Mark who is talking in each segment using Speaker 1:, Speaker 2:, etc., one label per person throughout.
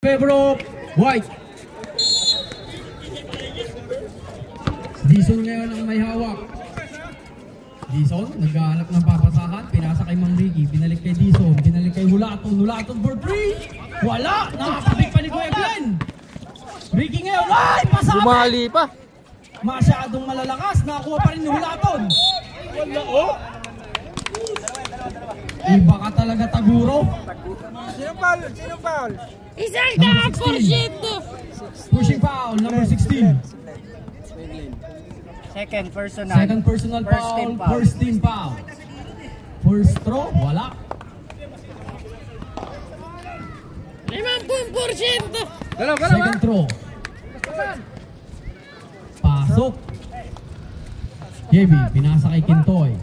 Speaker 1: Favor of White. Dison ngayon ang may hawak. Dison, naghahanap ng papasahan. Pinasa kay Mang Ricky. Binalik kay Dison. Binalik kay Hulaton. Hulaton for 3. Wala! Nakakabig pa ni Kuya Glenn. Ricky ngayon. Ay! Pasabit!
Speaker 2: Bumali pa.
Speaker 1: Masyadong malalakas. Nakakuha pa rin ni Hulaton. Wala oh! Iba ka talaga, Taguro.
Speaker 3: Sino foul? Sino foul?
Speaker 4: Isang daan porsyento.
Speaker 1: Pushing foul, number 16.
Speaker 3: Second personal.
Speaker 1: Second personal foul, first team foul. First throw, wala.
Speaker 4: 50%.
Speaker 1: Second throw. Pasok. JB, pinasa kay Kintoy.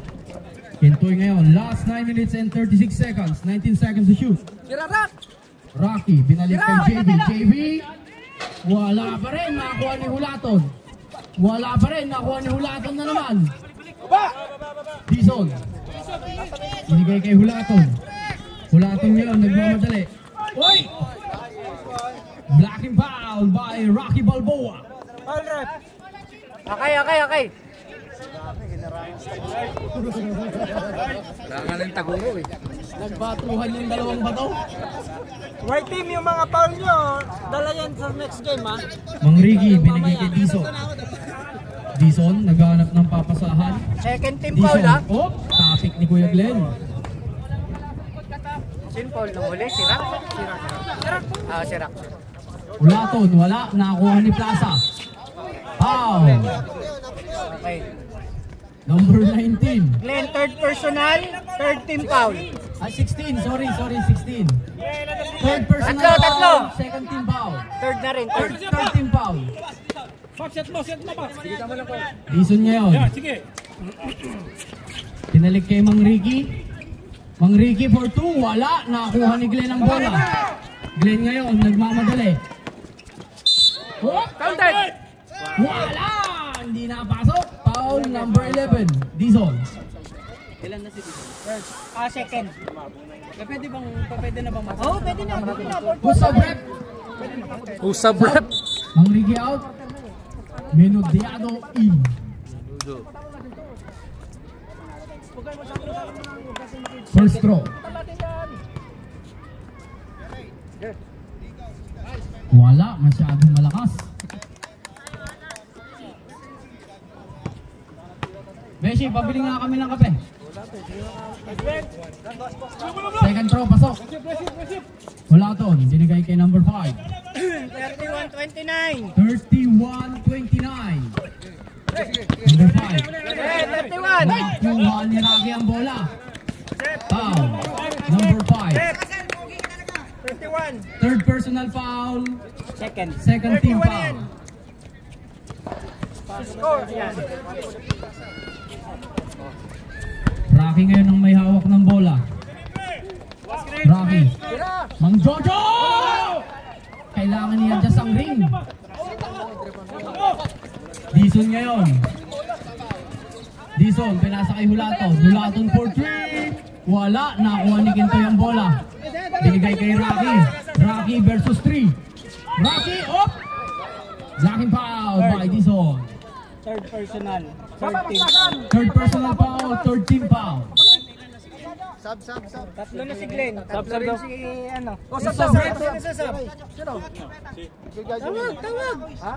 Speaker 1: Kintoy ngayon, last 9 minutes and 36 seconds. 19 seconds to shoot. Rocky, binalik kay JB. JB, wala pa rin. Nakuha ni Hulaton. Wala pa rin. Nakuha ni Hulaton na naman. Dison. Binigay kay Hulaton. Hulaton ngayon, nagmamadali. Oy! Blocking foul by Rocky Balboa.
Speaker 3: Foul rep.
Speaker 2: Okay. Langan ng Taguro eh.
Speaker 1: Nagbatuhan yung dalawang bato.
Speaker 3: White team, yung mga foul nyo, dala yan sa next game ha.
Speaker 1: Mang Ricky, binigay kay Dison. Dison, naghahanap ng papasahan.
Speaker 3: Second team
Speaker 1: Dison,
Speaker 3: foul ha.
Speaker 1: oh, topic ni Kuya Glenn.
Speaker 2: Sin foul nung huli? Sirak? Sirak.
Speaker 1: Hulaton, wala. Nakakuha ni Plaza. Foul.
Speaker 2: Okay.
Speaker 1: Number 19.
Speaker 3: Glenn, third personal, third team foul.
Speaker 1: 16. Sorry, 16. Third personal
Speaker 2: Tatlo.
Speaker 1: foul, second team foul.
Speaker 2: Third na rin.
Speaker 1: Third team foul.
Speaker 3: Set mo pa.
Speaker 1: Dison ngayon. Pinalik kay Mang Ricky. Mang Ricky for 2. Wala. Nakakuha ni Glenn ang bola. Glenn ngayon, nagmamadali. Oh,
Speaker 2: Counted!
Speaker 1: wala! Hindi nakapasok. Foul number 11. Dison.
Speaker 2: Ilan na si Dison?
Speaker 3: Second.
Speaker 2: Pwede na bang
Speaker 3: Oh, pwede na.
Speaker 1: Usab rep.
Speaker 2: Usab rep.
Speaker 1: Mang Ricky out. Menudiado in. First throw. Wala, masyadong malakas. Beshi, pabili nga kami ng kape. Second throw, pasok. Wala to, binigay kay number 5.
Speaker 3: 31-29.
Speaker 1: 31-29. Number 5.
Speaker 3: 31.
Speaker 1: Nakuha ni Rocky ang bola. Foul. Number 5.
Speaker 3: 31.
Speaker 1: Third personal foul. Second team foul.
Speaker 3: Score. Yan.
Speaker 1: Rocky ngayon ang may hawak ng bola. Rocky. Mang Jojo! Kailangan niya dyan ang ring. Dison ngayon. Dison, pinasa kay Hulaton. Hulaton for 3. Wala. Nakuha ni Kintoy ang bola. Binigay kay Rocky. Rocky versus 3. Rocky, op! Blocking foul by Dison.
Speaker 3: Third personal. Third team.
Speaker 1: Third personal foul, third team foul.
Speaker 3: Tatlo na si Glenn. Tatlo rin si ano. O,
Speaker 1: Sub.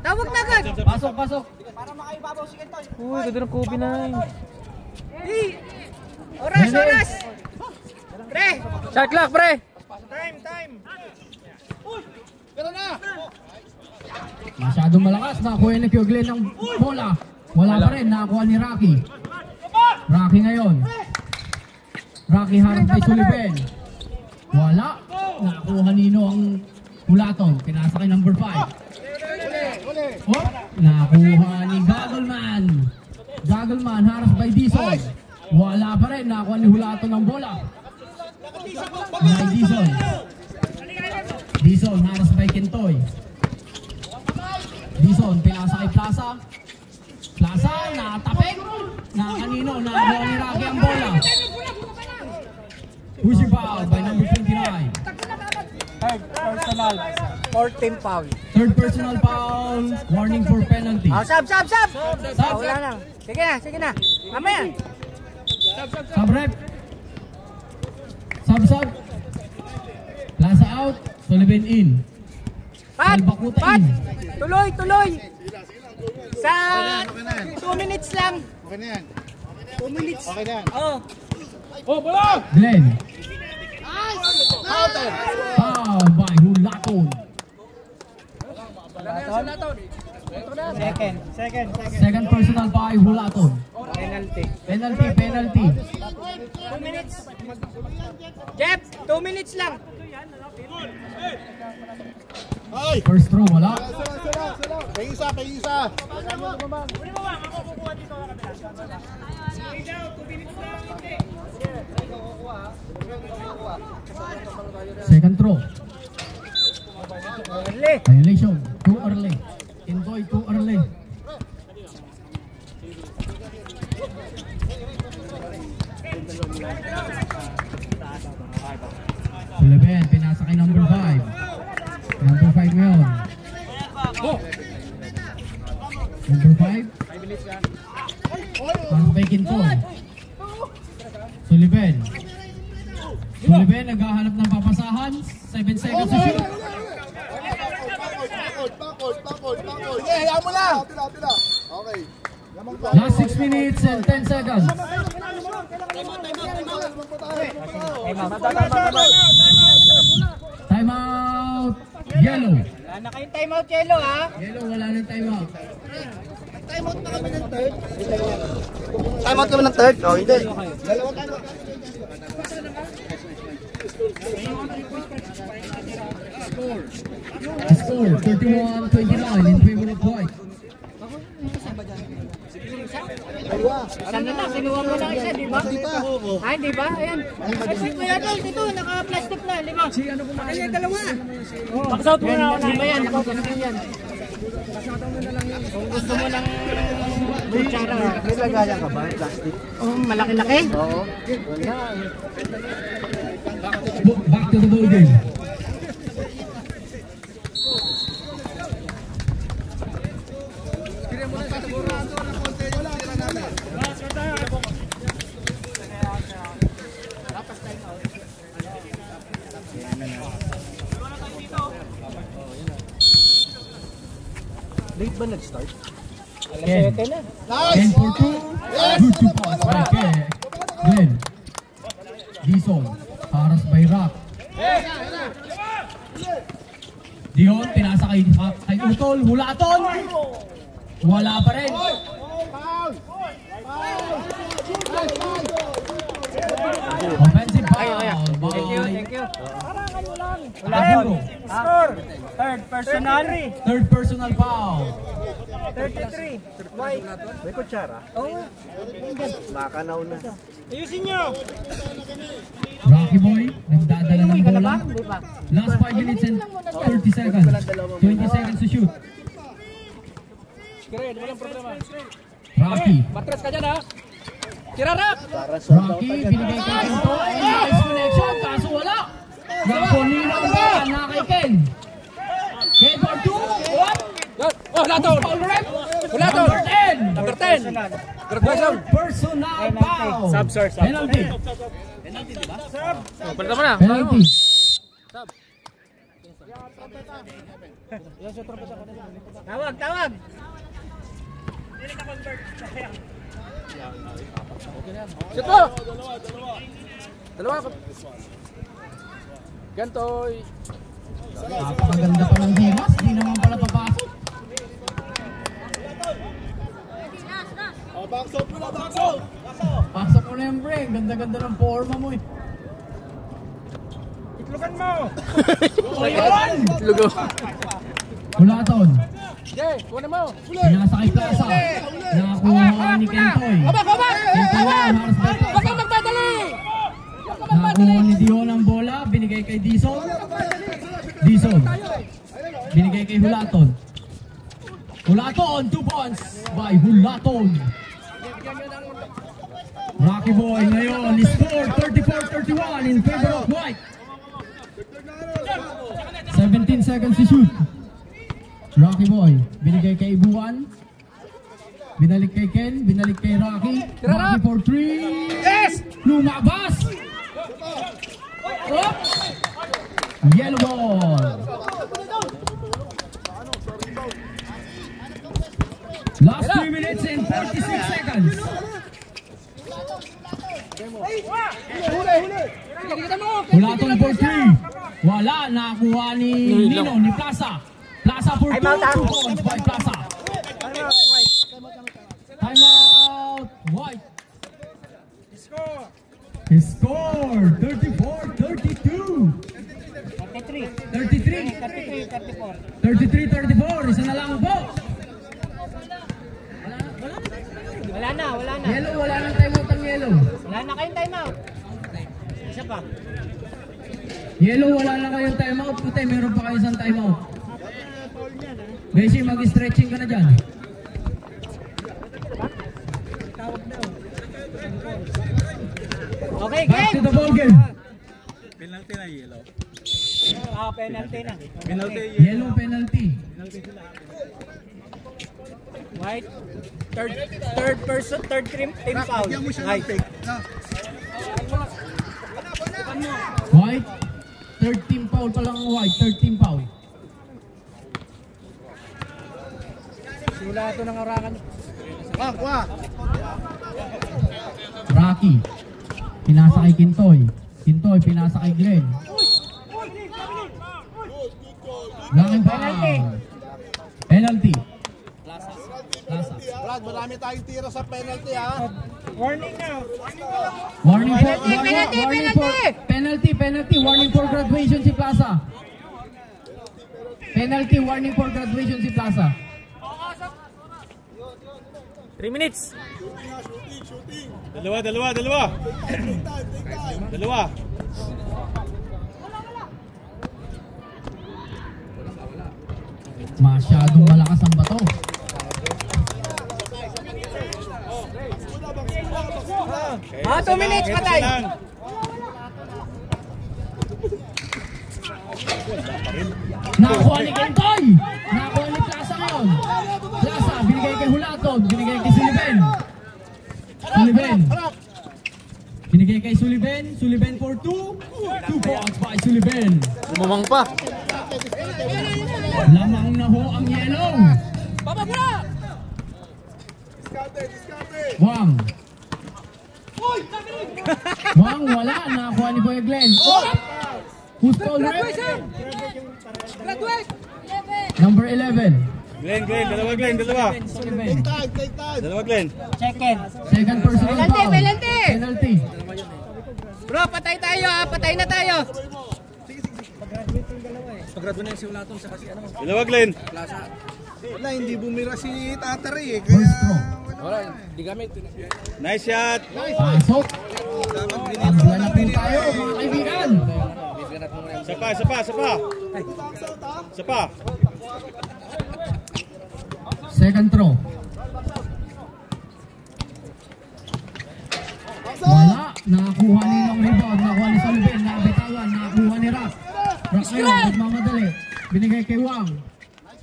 Speaker 3: Tawag na agad.
Speaker 1: Pasok.
Speaker 2: Uy, ganda ng Kobe na yun.
Speaker 3: Oras. Pre.
Speaker 2: Shot clock, pre!
Speaker 3: Time.
Speaker 1: Masyadong malakas. Nakakuha ni Kuya Glenn ang bola. Wala pa rin. Nakakuha ni Rocky. Rocky ngayon. Rocky harap kay Sullivan. Wala. Nakakuha Nino ang Hulaton. Pinasa kay number 5. Oh, nakakuha ni Gaggleman. Gaggleman harap by Dison. Wala pa rin. Nakakuha ni Hulaton ang bola. By Dison. Dison harap by Kintoy. Dison, pinasa kay Plaza. Plaza, nakatapik. Kanino, nakakuha ni Rocky ang bola. Pushing foul by number 29.
Speaker 3: Third personal. 14 foul.
Speaker 1: Third personal foul. Warning for penalty.
Speaker 2: Oh, sub!
Speaker 1: Sub.
Speaker 2: Wala na. Sige na. Mamaya.
Speaker 1: Sub rep. Sub. Plaza out. Sullivan in.
Speaker 2: Pat!
Speaker 1: Albakuta
Speaker 2: Pat!
Speaker 1: in.
Speaker 2: Tuloy! Sa 2 minutes lang.
Speaker 5: Okay na yan.
Speaker 2: 2 minutes.
Speaker 5: Okay na yan.
Speaker 2: Oh.
Speaker 1: Glenn.
Speaker 5: Counter!
Speaker 1: Foul by Hulaton.
Speaker 3: Second.
Speaker 1: Second personal by Hulaton.
Speaker 2: Penalty.
Speaker 1: Penalty.
Speaker 2: 2 minutes. Jeff, 2 minutes lang.
Speaker 5: Ay!
Speaker 1: First throw, wala.
Speaker 5: Sala. Pay isa.
Speaker 1: Second throw.
Speaker 2: Early.
Speaker 1: Violation. Too early. Indoy too early. Sullivan, pinasa kay number 5. Number 5 ngayon. Number 5. Para kay Quinton. Sullivan, naghahanap ng papasahan. 7 seconds to shoot.
Speaker 5: Backward. Sige, hayaan mo lang. Tila. Okay.
Speaker 1: Last 6 minutes and 10 seconds. Time out. Yellow.
Speaker 2: Wala na kayong timeout, Yellow, ha?
Speaker 1: Yellow, wala nang time out.
Speaker 5: Timeout kami ng third? Oh, hindi. Dalawa ka na.
Speaker 1: Score 31-29 in favor of White.
Speaker 2: Saan na? Kinuha mo na isa, di ba? Ay, di ba? Ayan. Kasi kuya Dol, dito, naka-plastic na, di ba? Ayan, dalawa. Pax-out mo na ako na. Di ba yan? Naka-plastic yan. Kung gusto mo ng kutsara.
Speaker 5: May lagayan ka ba? Plastic?
Speaker 2: Oh, malaki-laki?
Speaker 5: Oo.
Speaker 1: Back to the ball game.
Speaker 5: Late ba nag-start?
Speaker 1: Ken.
Speaker 5: Nice!
Speaker 1: 10 for 2. Good to pass by Ken. Glenn. Dison. Paras by Rock. Dion, pinasa kay Utol. Hulaton. Wala pa rin. Offensive foul by
Speaker 2: Thank you.
Speaker 1: Aburo.
Speaker 3: Score. Third personal.
Speaker 1: Third personal foul.
Speaker 3: 33.
Speaker 5: May kutsara?
Speaker 3: Oo.
Speaker 5: Makanaw na.
Speaker 3: Ayusin nyo.
Speaker 1: Rocky Boy, nagdadala ng
Speaker 2: Ka na
Speaker 1: bola.
Speaker 2: ba? Di ba?
Speaker 1: Last 5 minutes and 30 seconds. 20 seconds to shoot. Rocky.
Speaker 3: Matras ka dyan, ha? Tira, Rock.
Speaker 1: Rocky, binigay kay Quinto. Nice connection, kaso wala. Nakunin ang bola na kay Ken. Ken for 2.
Speaker 3: Oh, Laton.
Speaker 1: Foul rep.
Speaker 3: Laton.
Speaker 1: Number 10.
Speaker 3: Number 10.
Speaker 1: Third personal foul.
Speaker 3: Sub.
Speaker 1: Penalty.
Speaker 3: Balita mo na.
Speaker 1: Penalty.
Speaker 2: Tawag.
Speaker 3: Shoot mo. Dalawa. Gantoy.
Speaker 1: Napakaganda pa ng Dimas. Di naman pala papasok.
Speaker 5: Back out!
Speaker 1: Pasok mo na yung break. Ganda-ganda ng forma mo eh.
Speaker 3: Itlugan mo.
Speaker 1: Ayun!
Speaker 3: Lugo.
Speaker 1: Hulaton.
Speaker 3: Okay, kunin mo.
Speaker 1: Pinasa kay Plaza. Nakakuha ni Kentoy. Kentoy haras by Plaza.
Speaker 3: Magdadali.
Speaker 1: Nakakuha ni Dion ang bola. Binigay kay Dison. Binigay kay Hulaton. 2 points by Hulaton. Rocky Boy ngayon is score 34-31 in favor of White. 17 seconds to shoot. Rocky Boy, binigay kay Ibuan. Binalik kay Ken, binalik kay Rocky. Rocky for 3.
Speaker 3: Yes!
Speaker 1: Lumabas! Oh! Yellow ball. Last 3 minutes and 46 seconds. Hulatong for 3. Wala, nakakuha ni Nino, ni Plaza. Plaza for 2. 2 points by Plaza. Time out. White. He scored 34-32. 33-34. Isa na lang po.
Speaker 2: Wala na.
Speaker 1: Yellow, wala nang timeout ang yellow.
Speaker 2: Wala na kayong timeout. Isa pa.
Speaker 1: Yellow, wala na kayong timeout. Puti, meron pa kayo isang timeout. Beshi, mag-stretching ka na dyan.
Speaker 2: Okay,
Speaker 1: Back to
Speaker 2: game!
Speaker 1: the ball game.
Speaker 3: Penalty na yellow.
Speaker 2: Penalty na.
Speaker 3: Penalty
Speaker 1: Yellow penalty.
Speaker 2: White. Third team foul. White.
Speaker 1: White. Third team foul pa lang ang White. Third team foul.
Speaker 2: Sula ito ng arakan.
Speaker 1: Rocky. Pinasa kay Kintoy. Kintoy, pinasa kay Glenn. Laking foul. Penalty. Plaza.
Speaker 5: Brad, marami tayong tira sa penalty ha.
Speaker 3: Warning na.
Speaker 1: Warning for
Speaker 2: Penalty.
Speaker 1: penalty. Warning for graduation si Plaza. Penalty, warning for graduation si Plaza.
Speaker 2: 3 minutes.
Speaker 5: Shooting.
Speaker 3: Dalawa.
Speaker 5: Take time.
Speaker 3: Dalawa.
Speaker 1: Masyadong malakas ang bato.
Speaker 2: Ah, 2 minutes patay.
Speaker 1: Nakakuha ni Kintoy. Nakakuha ni Plaza ngayon. Plaza, binigay kay Hulaton. Binigay kay Sullivan. Binigay kay Sullivan. Sullivan for 2. 2 points by Sullivan.
Speaker 3: Lumamang pa.
Speaker 1: Lamang na ho ang yellow.
Speaker 5: Discarte.
Speaker 1: Wang, wala. Nakakuha ni Boy Glenn. Who's called ref? Number 11.
Speaker 3: Glenn. Dalawa.
Speaker 1: Sullivan.
Speaker 5: Take time.
Speaker 3: Dalawa, Glenn.
Speaker 1: Second personal foul. Penalty.
Speaker 2: Bro, patay na tayo.
Speaker 3: Dalawa, Glenn.
Speaker 5: Wala, hindi bumira si Tatari eh.
Speaker 1: First throw.
Speaker 3: Nice shot.
Speaker 1: Pasok. Tabla na po tayo, mga kaibigan.
Speaker 3: Isa pa.
Speaker 1: Second throw. Wala. Nakakuha ni ng rebound. Nakakuha ni Sullivan. Nakabitawan. Nakakuha ni Rock. Rock ngayon. Nagmamadali. Binigay kay Wang.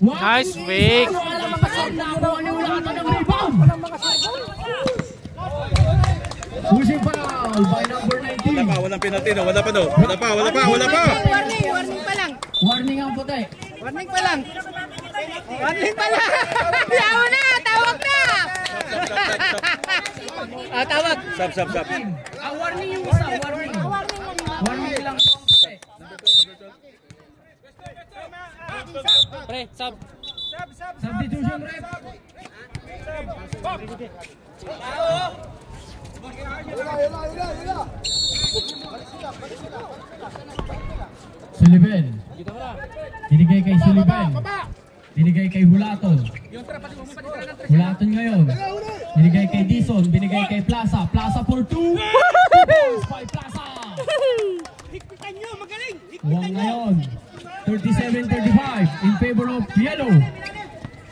Speaker 2: Nice fake.
Speaker 1: Wala nakakuha ni Ulata ng rebound. Pushing foul by number 19.
Speaker 3: Walang penalty no. Wala pa.
Speaker 2: Warning pa lang.
Speaker 1: Warning ang puti.
Speaker 2: Warning pa lang. Yaw na, tawag na. Tawag.
Speaker 3: Sab.
Speaker 1: Warning yung isa. Warning lang po ang puti.
Speaker 2: Pre, sub.
Speaker 1: Substitution ref.
Speaker 5: Yula.
Speaker 1: Sullivan. Binigay kay Sullivan. Binigay kay Hulaton. Hulaton ngayon. Binigay kay Dison. Binigay kay Plaza. Plaza for 2. 2 points by Plaza. Wang ngayon. 37-35 in favor of yellow.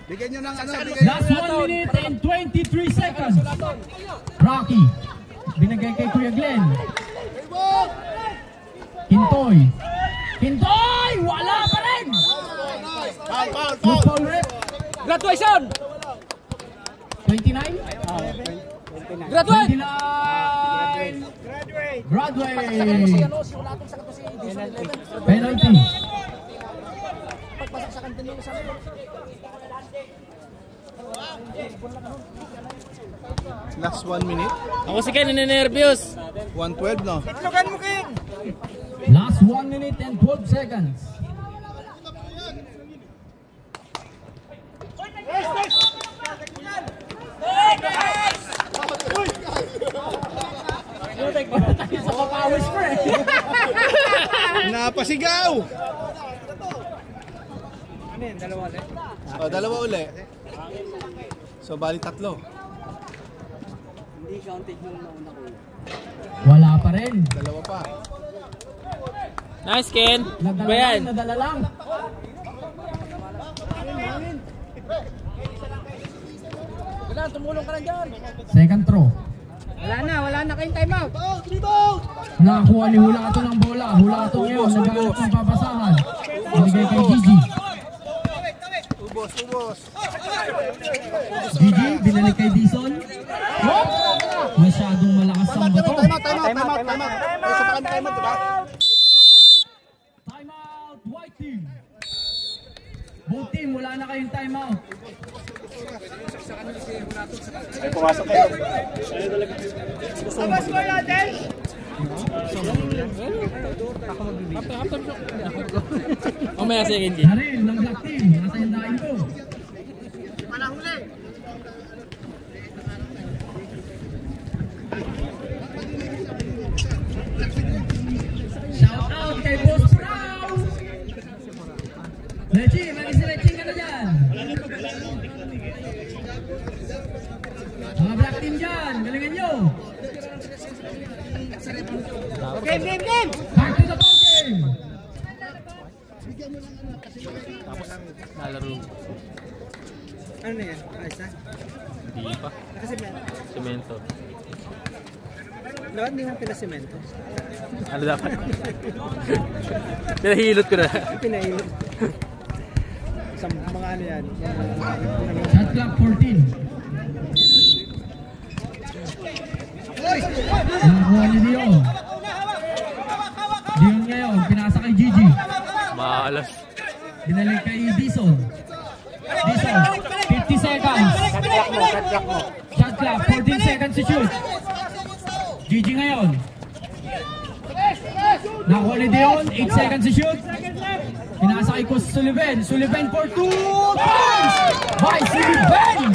Speaker 5: Bigyan nyo ng ano.
Speaker 1: Last 1 minute and 23 seconds. Rocky. Binigay kay Kuya Glenn. Kintoy. Pintoy! Wala pa rin!
Speaker 5: Foul.
Speaker 1: Good foul rep.
Speaker 3: Graduation!
Speaker 1: 29?
Speaker 3: Graduate!
Speaker 1: 29! Graduate! Penalty.
Speaker 5: Last 1 minute.
Speaker 3: Ako si Ken, nininervyos.
Speaker 5: 1:12 no?
Speaker 3: Itlogan mo, Ken!
Speaker 1: Last 1 minute and 12 seconds. Sa papawis ko eh.
Speaker 5: Napasigaw!
Speaker 3: Ano yan? Dalawa ulit?
Speaker 5: O, dalawa uli. So, bali 3.
Speaker 1: Wala pa rin.
Speaker 5: Dalawa pa.
Speaker 3: Nice, Ken!
Speaker 1: Nadala lang.
Speaker 3: Wala, tumulong ka lang dyan!
Speaker 1: Second throw.
Speaker 2: Wala na kayong timeout.
Speaker 1: Nakakuha ni Hulato ng bola. Hulato ngayon, naghanap ng papasahan. Binigay kay Gigi.
Speaker 5: Ubos.
Speaker 1: Gigi, binalik kay Dison. Oh! Masyadong malakas ang bato.
Speaker 5: Time out. Isa pa kami time out, diba?
Speaker 1: Time out, white team. Both team, wala na kayong time out.
Speaker 5: Pumasok kayo.
Speaker 3: Mamaya second game.
Speaker 1: Daril ng black team, nasa hindahin ko. Shout out kay Boss Brown. Lechi, mag-stretching ka na dyan. Mga black team dyan, galingan nyo.
Speaker 2: Game!
Speaker 1: Back to the ball game.
Speaker 3: Nalaro.
Speaker 2: Ano yan? Ayos na?
Speaker 3: Hindi pa. Semento.
Speaker 2: Lahat hindi mo pinasemento.
Speaker 3: Ano dapat? Pinahilot ko na.
Speaker 2: Pinahilot. Sa mga ano yan?
Speaker 1: Shot clock 14. Nakuha ni Dion. Dion ngayon, pinasa kay Gigi.
Speaker 3: Maalas.
Speaker 1: Binalik kay Dison. Dison, 50 seconds. Shot clock, 14 seconds to shoot. Gigi ngayon. Nakuha ni Dion, 8 seconds to shoot. Pinasa kay Sullivan. Sullivan for 2 points by Sullivan.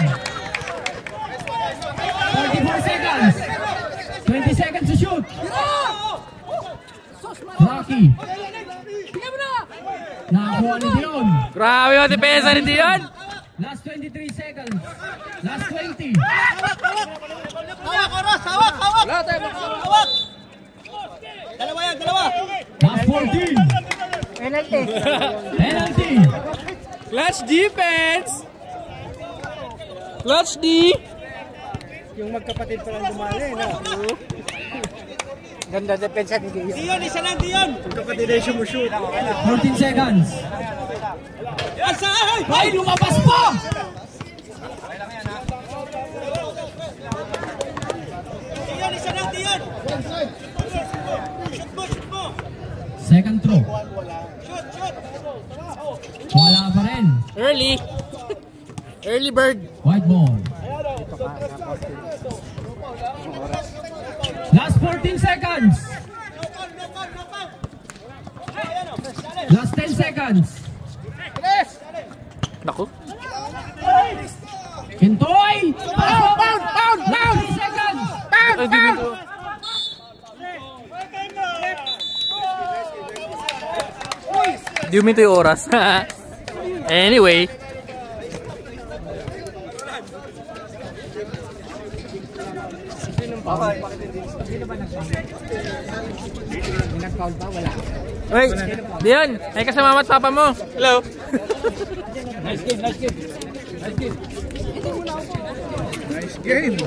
Speaker 1: 44 seconds. 20 seconds to shoot. Rocky. Nakakuha ni Dion.
Speaker 3: Grabe yung depensa ni Dion!
Speaker 1: Last 23 seconds. Last 20.
Speaker 3: Wala tayo
Speaker 2: Hawak! Dalawa!
Speaker 1: Last 14.
Speaker 2: Penalty!
Speaker 1: Penalty.
Speaker 3: Clutch defense! Clutch D!
Speaker 2: Yung magkapatid pa lang dumali, no? Ganda depensa ni Dion. Dion, isa lang Dion! Magkapatid ay sumushoot.
Speaker 1: 14 seconds. Ay, lumabas pa!
Speaker 2: Dion, isa lang Dion! Shoot mo!
Speaker 1: Second throw. Wala pa rin.
Speaker 3: Early bird!
Speaker 1: White ball. Last 14 seconds. Last 10 seconds.
Speaker 3: Naku!
Speaker 1: Kintoy! Pound! 3 seconds.
Speaker 3: Di uminto yung oras. Anyway.
Speaker 2: Nag-foul ba? Wala.
Speaker 3: Hey, Dion, ay kasama at papa mo. Hello.
Speaker 5: Nice game.